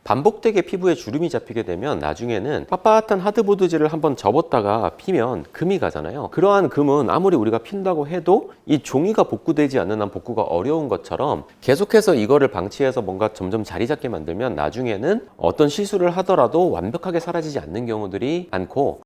반복되게 피부에 주름이 잡히게 되면 나중에는 빳빳한 하드보드질을 한번 접었다가 피면 금이 가잖아요. 그러한 금은 아무리 우리가 핀다고 해도 이 종이가 복구되지 않는 한 복구가 어려운 것처럼 계속해서 이거를 방치해서 뭔가 점점 자리 잡게 만들면 나중에는 어떤 시술을 하더라도 완벽하게 사라지지 않는 경우들이 많고,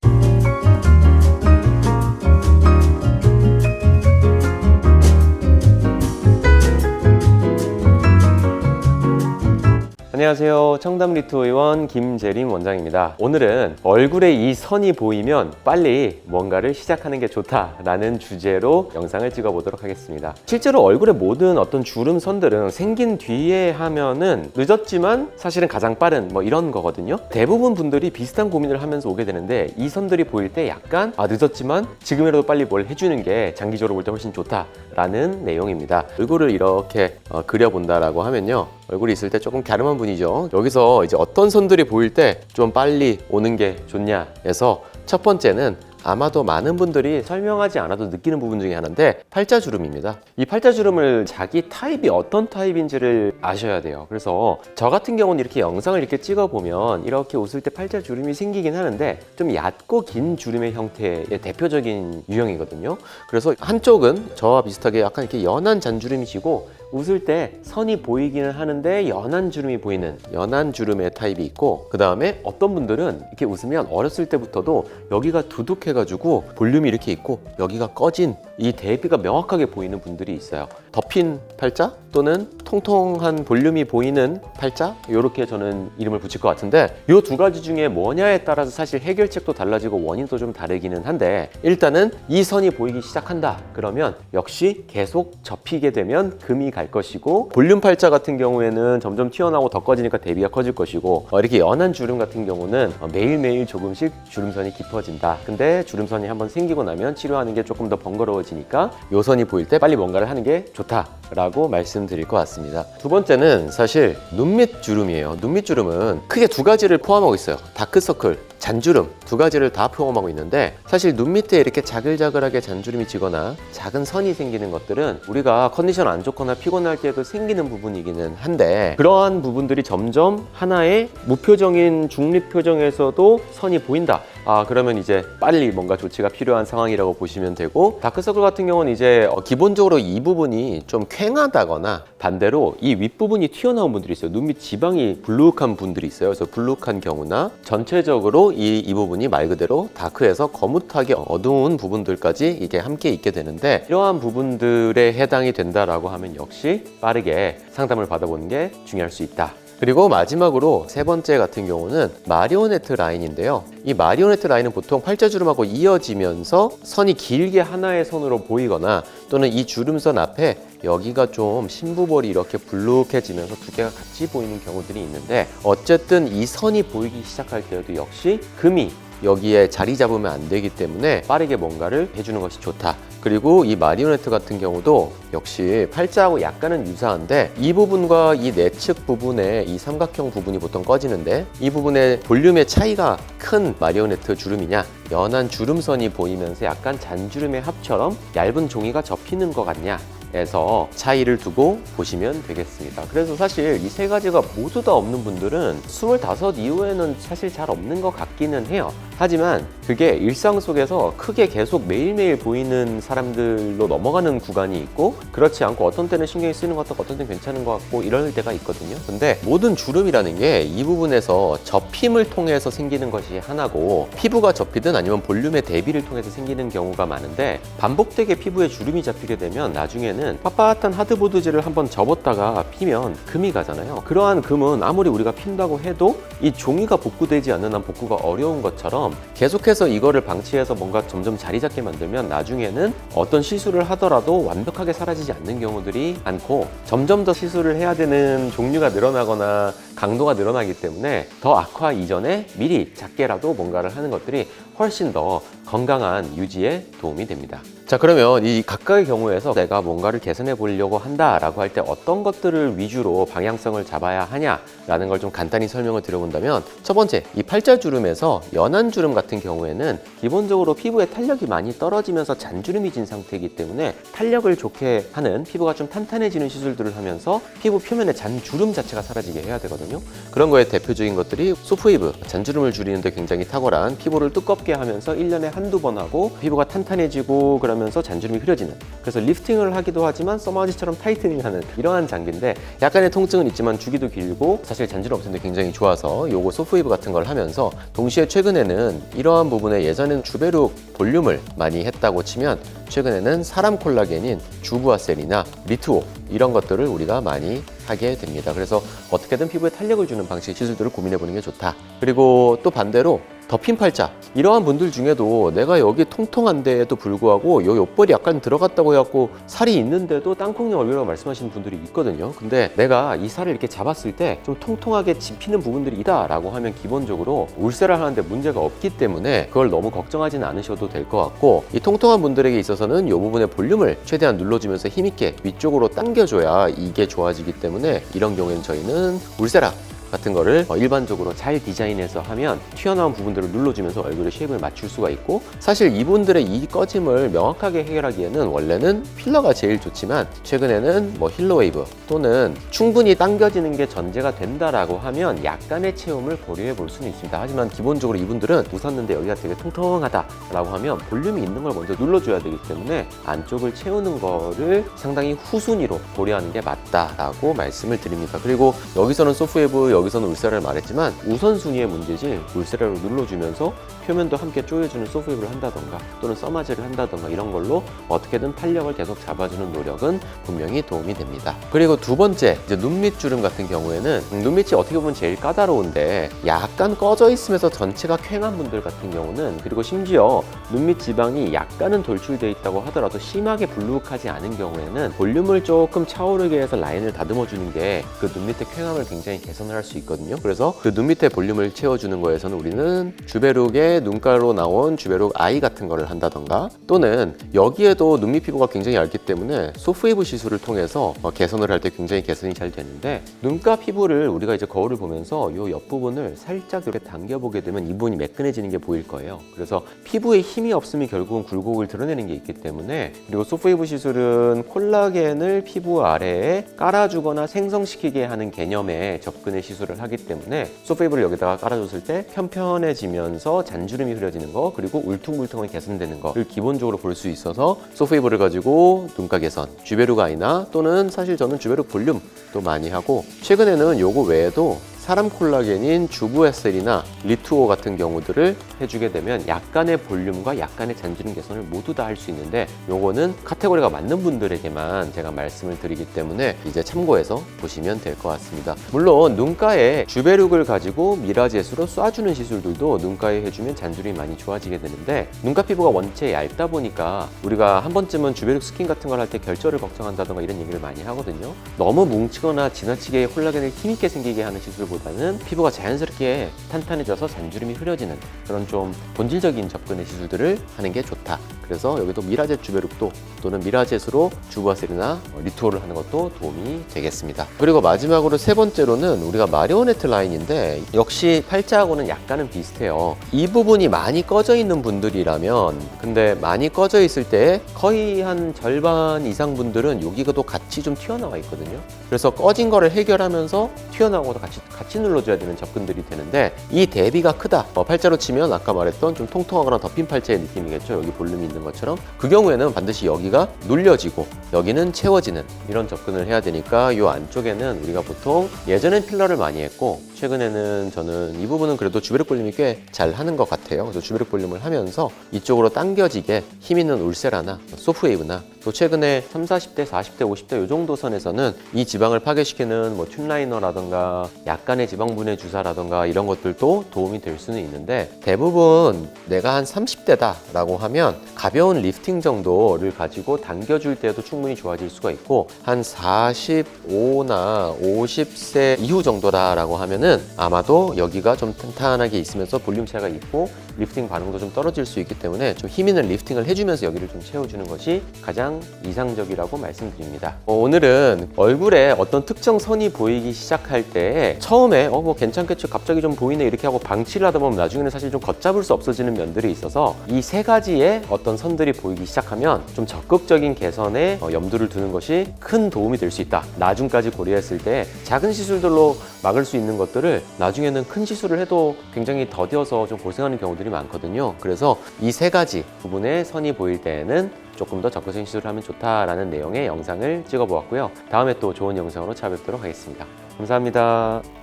안녕하세요. 청담 리투 의원 김재림 원장입니다. 오늘은 얼굴에 이 선이 보이면 빨리 뭔가를 시작하는 게 좋다라는 주제로 영상을 찍어보도록 하겠습니다. 실제로 얼굴의 모든 어떤 주름 선들은 생긴 뒤에 하면은 늦었지만 사실은 가장 빠른 이런 거거든요. 대부분 분들이 비슷한 고민을 하면서 오게 되는데 이 선들이 보일 때 약간 늦었지만 지금이라도 빨리 뭘 해주는 게 장기적으로 볼 때 훨씬 좋다라는 내용입니다. 얼굴을 이렇게 그려본다라고 하면요. 얼굴이 있을 때 조금 갸름한 분이죠. 여기서 이제 어떤 선들이 보일 때 좀 빨리 오는 게 좋냐 해서 첫 번째는 아마도 많은 분들이 설명하지 않아도 느끼는 부분 중에 하나인데 팔자주름입니다. 이 팔자주름을 자기 타입이 어떤 타입인지를 아셔야 돼요. 그래서 저 같은 경우는 이렇게 영상을 이렇게 찍어보면 이렇게 웃을 때 팔자주름이 생기긴 하는데 좀 얕고 긴 주름의 형태의 대표적인 유형이거든요. 그래서 한쪽은 저와 비슷하게 약간 이렇게 연한 잔주름이시고 웃을 때 선이 보이기는 하는데 연한 주름이 보이는 연한 주름의 타입이 있고, 그 다음에 어떤 분들은 이렇게 웃으면 어렸을 때부터도 여기가 두둑해가지고 볼륨이 이렇게 있고 여기가 꺼진 이 대비가 명확하게 보이는 분들이 있어요. 덮인 팔자 또는 통통한 볼륨이 보이는 팔자, 이렇게 저는 이름을 붙일 것 같은데 이 두 가지 중에 뭐냐에 따라서 사실 해결책도 달라지고 원인도 좀 다르기는 한데, 일단은 이 선이 보이기 시작한다 그러면 역시 계속 접히게 되면 금이 갈 것이고, 볼륨 팔자 같은 경우에는 점점 튀어나오고 더 꺼지니까 대비가 커질 것이고, 이렇게 연한 주름 같은 경우는 매일매일 조금씩 주름선이 깊어진다. 근데 주름선이 한번 생기고 나면 치료하는 게 조금 더 번거로워지니까 요 선이 보일 때 빨리 뭔가를 하는 게 좋다라고 말씀드릴 것 같습니다. 두 번째는 사실 눈밑 주름이에요. 눈밑 주름은 크게 두 가지를 포함하고 있어요. 다크서클, 잔주름 두 가지를 다 포함하고 있는데, 사실 눈 밑에 이렇게 자글자글하게 잔주름이 지거나 작은 선이 생기는 것들은 우리가 컨디션 안 좋거나 피곤할 때도 생기는 부분이기는 한데, 그러한 부분들이 점점 하나의 무표정인 중립 표정에서도 선이 보인다. 그러면 이제 빨리 뭔가 조치가 필요한 상황이라고 보시면 되고, 다크서클 같은 경우는 이제 기본적으로 이 부분이 좀 퀭하다거나 반대로 이 윗부분이 튀어나온 분들이 있어요. 눈밑 지방이 불룩한 분들이 있어요. 그래서 불룩한 경우나 전체적으로 이 부분이 말 그대로 다크에서 거뭇하게 어두운 부분들까지 이게 함께 있게 되는데, 이러한 부분들에 해당이 된다라고 하면 역시 빠르게 상담을 받아보는 게 중요할 수 있다. 그리고 마지막으로 세 번째 같은 경우는 마리오네트 라인인데요. 이 마리오네트 라인은 보통 팔자주름하고 이어지면서 선이 길게 하나의 선으로 보이거나, 또는 이 주름선 앞에 여기가 좀 심부볼이 이렇게 불룩해지면서 두 개가 같이 보이는 경우들이 있는데, 어쨌든 이 선이 보이기 시작할 때에도 역시 금이 여기에 자리 잡으면 안 되기 때문에 빠르게 뭔가를 해주는 것이 좋다. 그리고 이 마리오네트 같은 경우도 역시 팔자하고 약간은 유사한데, 이 부분과 이 내측 부분의 이 삼각형 부분이 보통 꺼지는데, 이 부분의 볼륨의 차이가 큰 마리오네트 주름이냐, 연한 주름선이 보이면서 약간 잔주름의 합처럼 얇은 종이가 접히는 것 같냐 에서 차이를 두고 보시면 되겠습니다. 그래서 사실 이 세 가지가 모두 다 없는 분들은 25 이후에는 사실 잘 없는 것 같기는 해요. 하지만 그게 일상 속에서 크게 계속 매일매일 보이는 사람들로 넘어가는 구간이 있고, 그렇지 않고 어떤 때는 신경이 쓰이는 것 같고 어떤 때는 괜찮은 것 같고 이럴 때가 있거든요. 근데 모든 주름이라는 게 이 부분에서 접힘을 통해서 생기는 것이 하나고, 피부가 접히든 아니면 볼륨의 대비를 통해서 생기는 경우가 많은데, 반복되게 피부에 주름이 잡히게 되면 나중에는 빳빳한 하드보드질을 한번 접었다가 피면 금이 가잖아요. 그러한 금은 아무리 우리가 핀다고 해도 이 종이가 복구되지 않는 한 복구가 어려운 것처럼 계속해서 이거를 방치해서 뭔가 점점 자리 잡게 만들면 나중에는 어떤 시술을 하더라도 완벽하게 사라지지 않는 경우들이 많고, 점점 더 시술을 해야 되는 종류가 늘어나거나 강도가 늘어나기 때문에 더 악화 이전에 미리 작게라도 뭔가를 하는 것들이 훨씬 더 건강한 유지에 도움이 됩니다. 자, 그러면 이 각각의 경우에서 내가 뭔가를 개선해 보려고 한다라고 할 때 어떤 것들을 위주로 방향성을 잡아야 하냐 라는 걸 좀 간단히 설명을 드려본다면, 첫 번째, 이 팔자주름에서 연한 주름 같은 경우에는 기본적으로 피부의 탄력이 많이 떨어지면서 잔주름이 진 상태이기 때문에 탄력을 좋게 하는, 피부가 좀 탄탄해지는 시술들을 하면서 피부 표면의 잔주름 자체가 사라지게 해야 되거든요. 그런 거에 대표적인 것들이 소프웨이브, 잔주름을 줄이는데 굉장히 탁월한, 피부를 두껍게 하면서 1년에 한두 번 하고 피부가 탄탄해지고 그러면서 잔주름이 흐려지는, 그래서 리프팅을 하기도 하지만 써마지처럼 타이트닝하는 이러한 장비인데, 약간의 통증은 있지만 주기도 길고 사실 잔주름 없애는데 굉장히 좋아서 요거 소프웨이브 같은 걸 하면서, 동시에 최근에는 이러한 부분에 예전에는 주베룩 볼륨을 많이 했다고 치면 최근에는 사람 콜라겐인 주부아셀이나 리투오 이런 것들을 우리가 많이 하게 됩니다. 그래서 어떻게든 피부에 탄력을 주는 방식의 시술들을 고민해보는 게 좋다. 그리고 또 반대로 덮인 팔자, 이러한 분들 중에도 내가 여기 통통한데도 불구하고 요 옆벌이 약간 들어갔다고 해갖고 살이 있는데도 땅콩형 얼굴이라고 말씀하시는 분들이 있거든요. 근데 내가 이 살을 이렇게 잡았을 때 좀 통통하게 집히는 부분들이 있다 라고 하면 기본적으로 울세라를 하는데 문제가 없기 때문에 그걸 너무 걱정하지는 않으셔도 될 것 같고, 이 통통한 분들에게 있어서는 이 부분의 볼륨을 최대한 눌러주면서 힘있게 위쪽으로 당겨줘야 이게 좋아지기 때문에, 이런 경우에는 저희는 울세라 같은 거를 일반적으로 잘 디자인해서 하면 튀어나온 부분들을 눌러주면서 얼굴의 쉐입을 맞출 수가 있고, 사실 이분들의 이 꺼짐을 명확하게 해결하기에는 원래는 필러가 제일 좋지만 최근에는 뭐 힐러웨이브 또는 충분히 당겨지는 게 전제가 된다라고 하면 약간의 체험을 고려해 볼 수는 있습니다. 하지만 기본적으로 이분들은 웃었는데 여기가 되게 통통하다라고 하면 볼륨이 있는 걸 먼저 눌러줘야 되기 때문에 안쪽을 채우는 거를 상당히 후순위로 고려하는 게 맞다라고 말씀을 드립니다. 그리고 여기서는 소프웨이브, 여기서는 울세라를 말했지만 우선순위의 문제지, 울세라를 눌러주면서 표면도 함께 조여주는 소프웨이브를 한다던가 또는 써마젤을 한다던가 이런 걸로 어떻게든 탄력을 계속 잡아주는 노력은 분명히 도움이 됩니다. 그리고 두 번째, 이제 눈밑 주름 같은 경우에는 눈밑이 어떻게 보면 제일 까다로운데, 약간 꺼져 있으면서 전체가 퀭한 분들 같은 경우는, 그리고 심지어 눈밑 지방이 약간은 돌출되어 있다고 하더라도 심하게 불룩하지 않은 경우에는 볼륨을 조금 차오르게 해서 라인을 다듬어 주는 게 그 눈밑의 퀭함을 굉장히 개선을 할 수 있거든요. 그래서 그 눈 밑에 볼륨을 채워주는 거에서는 우리는 주베룩의 눈가로 나온 주베룩 아이 같은 거를 한다던가, 또는 여기에도 눈밑 피부가 굉장히 얇기 때문에 소프웨이브 시술을 통해서 개선을 할 때 굉장히 개선이 잘 되는데, 눈가 피부를 우리가 이제 거울을 보면서 이 옆부분을 살짝 이렇게 당겨보게 되면 이 부분이 매끈해지는 게 보일 거예요. 그래서 피부에 힘이 없으면 결국은 굴곡을 드러내는 게 있기 때문에, 그리고 소프웨이브 시술은 콜라겐을 피부 아래에 깔아주거나 생성시키게 하는 개념의 접근의 시술을 하기 때문에 소프웨이브를 여기다가 깔아줬을 때 편편해지면서 잔주름이 흐려지는 거, 그리고 울퉁불퉁하게 개선되는 거를 기본적으로 볼 수 있어서 소프웨이브를 가지고 눈가 개선, 주베룩 아이나 또는 사실 저는 주베룩 볼륨도 많이 하고, 최근에는 요거 외에도 사람 콜라겐인 주부에셀이나 리투오 같은 경우들을 해주게 되면 약간의 볼륨과 약간의 잔주름 개선을 모두 다 할 수 있는데, 요거는 카테고리가 맞는 분들에게만 제가 말씀을 드리기 때문에 이제 참고해서 보시면 될 것 같습니다. 물론 눈가에 주베룩을 가지고 미라젯으로 쏴주는 시술들도 눈가에 해주면 잔주름이 많이 좋아지게 되는데, 눈가 피부가 원체 얇다 보니까 우리가 한 번쯤은 주베룩 스킨 같은 걸 할 때 결절을 걱정한다던가 이런 얘기를 많이 하거든요. 너무 뭉치거나 지나치게 콜라겐을 힘있게 생기게 하는 시술 보다는 피부가 자연스럽게 탄탄해져서 잔주름이 흐려지는 그런 좀 본질적인 접근의 시술들을 하는 게 좋다. 그래서 여기도 미라젯 주베룩도 또는 미라젯으로 주부아셀이나 리투오를 하는 것도 도움이 되겠습니다. 그리고 마지막으로 세 번째로는 우리가 마리오네트 라인인데, 역시 팔자하고는 약간은 비슷해요. 이 부분이 많이 꺼져 있는 분들이라면, 근데 많이 꺼져 있을 때 거의 한 절반 이상 분들은 여기가 또 같이 좀 튀어나와 있거든요. 그래서 꺼진 거를 해결하면서 튀어나오고도 같이 눌러줘야 되는 접근들이 되는데, 이 대비가 크다. 팔자로 치면 아까 말했던 좀 통통하거나 덮인 팔자의 느낌이겠죠. 여기 볼륨이 있는 것처럼. 그 경우에는 반드시 여기가 눌려지고 여기는 채워지는 이런 접근을 해야 되니까, 이 안쪽에는 우리가 보통 예전엔 필러를 많이 했고, 최근에는 저는 이 부분은 그래도 주베룩 볼륨이 꽤 잘 하는 것 같아요. 그래서 주베룩 볼륨을 하면서 이쪽으로 당겨지게 힘 있는 울세라나 소프웨이브나, 또 최근에 30, 40대, 40대, 50대 이 정도 선에서는 이 지방을 파괴시키는 뭐 튠라이너라던가 약간의 지방분해 주사라던가 이런 것들도 도움이 될 수는 있는데, 대부분 내가 한 30대다 라고 하면 가벼운 리프팅 정도를 가지고 당겨줄 때도 충분히 좋아질 수가 있고, 한 45나 50세 이후 정도다 라고 하면은 아마도 여기가 좀 탄탄하게 있으면서 볼륨 차가 있고 리프팅 반응도 좀 떨어질 수 있기 때문에 좀 힘 있는 리프팅을 해주면서 여기를 좀 채워주는 것이 가장 이상적이라고 말씀드립니다. 오늘은 얼굴에 어떤 특정 선이 보이기 시작할 때 처음에 뭐 괜찮겠지, 갑자기 좀 보이네 이렇게 하고 방치를 하다 보면 나중에는 사실 좀 걷잡을 수 없어지는 면들이 있어서 이 세 가지의 어떤 선들이 보이기 시작하면 좀 적극적인 개선에 염두를 두는 것이 큰 도움이 될 수 있다. 나중까지 고려했을 때 작은 시술들로 막을 수 있는 것들을 나중에는 큰 시술을 해도 굉장히 더뎌서 좀 고생하는 경우들이 많거든요. 그래서 이 세 가지 부분에 선이 보일 때에는 조금 더 적극적인 시술을 하면 좋다라는 내용의 영상을 찍어 보았고요. 다음에 또 좋은 영상으로 찾아뵙도록 하겠습니다. 감사합니다.